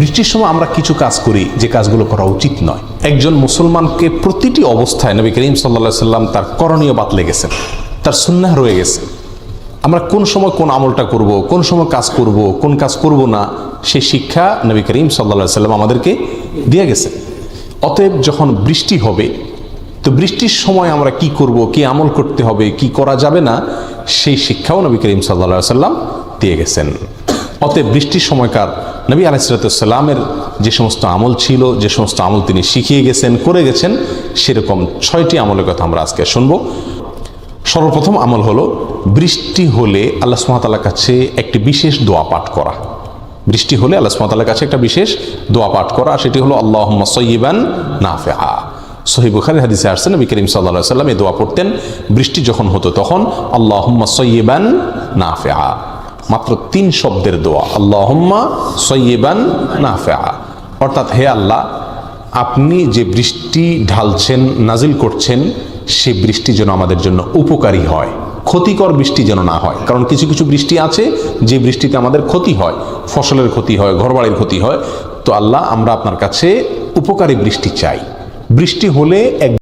বৃষ্টির সময় আমরা কিছু কাজ করি যে কাজগুলো করা উচিত নয়। একজন মুসলমানকে প্রতিটি অবস্থায় নবী করিম সাল্লাল্লাহু আলাইহি সাল্লাম তার করণীয় বাতলে গেছেন, তার সুন্নাহ রয়ে গেছে। আমরা কোন সময় কোন আমলটা করব, কোন সময় কাজ করব, কোন কাজ করব না, সেই শিক্ষা নবী করিম সাল্লাল্লাহু আলাইহি সাল্লাম আমাদেরকে দিয়ে গেছে। অতএব যখন বৃষ্টি হবে, তো বৃষ্টির সময় আমরা কি করব, কি আমল করতে হবে, কি করা যাবে না, সেই শিক্ষাও নবী করিম সাল্লাল্লাহু আলাইহি সাল্লাম দিয়ে গেছেন। অতএব বৃষ্টির সময়কার নবী আলাইহিস সালামের যে সমস্ত আমল ছিল, যে সমস্ত আমল তিনি শিখিয়ে গেছেন, করে গেছেন, সেরকম 6টি আমলের কথা আমরা আজকে শুনব। সর্বপ্রথম আমল হলো বৃষ্টি হলে আল্লাহ সুবহানাহু ওয়া তাআলার কাছে একটি বিশেষ দোয়া পাঠ করা। বৃষ্টি হলে আল্লাহ সুবহানাহু ওয়া তাআলার কাছে একটা বিশেষ দোয়া পাঠ করা, সেটি হলো আল্লাহুম্মা সাইয়্যিবান নাফিআ। সহিহ বুখারীর হাদিসে আসছে নবী করিম সাল্লাল্লাহু আলাইহি সাল্লাম এই দোয়া পড়তেন বৃষ্টি যখন হতো তখন, আল্লাহুম্মা সাইয়্যিবান নাফিআ। মাত্র 3 শব্দের দোয়া, আল্লাহুম্মা সাইয়্যিবান নাফিআ, অর্থাৎ হে আল্লাহ, আপনি যে বৃষ্টি ঢালছেন, নাজিল করছেন, সেই বৃষ্টি যেন আমাদের জন্য উপকারী হয়, ক্ষতিকর বৃষ্টি যেন না হয়। কারণ কিছু কিছু বৃষ্টি আছে যে বৃষ্টিতে আমাদের ক্ষতি হয়, ফসলের ক্ষতি হয়, ঘরবাড়ির ক্ষতি হয়। তো আল্লাহ, আমরা আপনার কাছে উপকারী বৃষ্টি চাই। বৃষ্টি হলে এক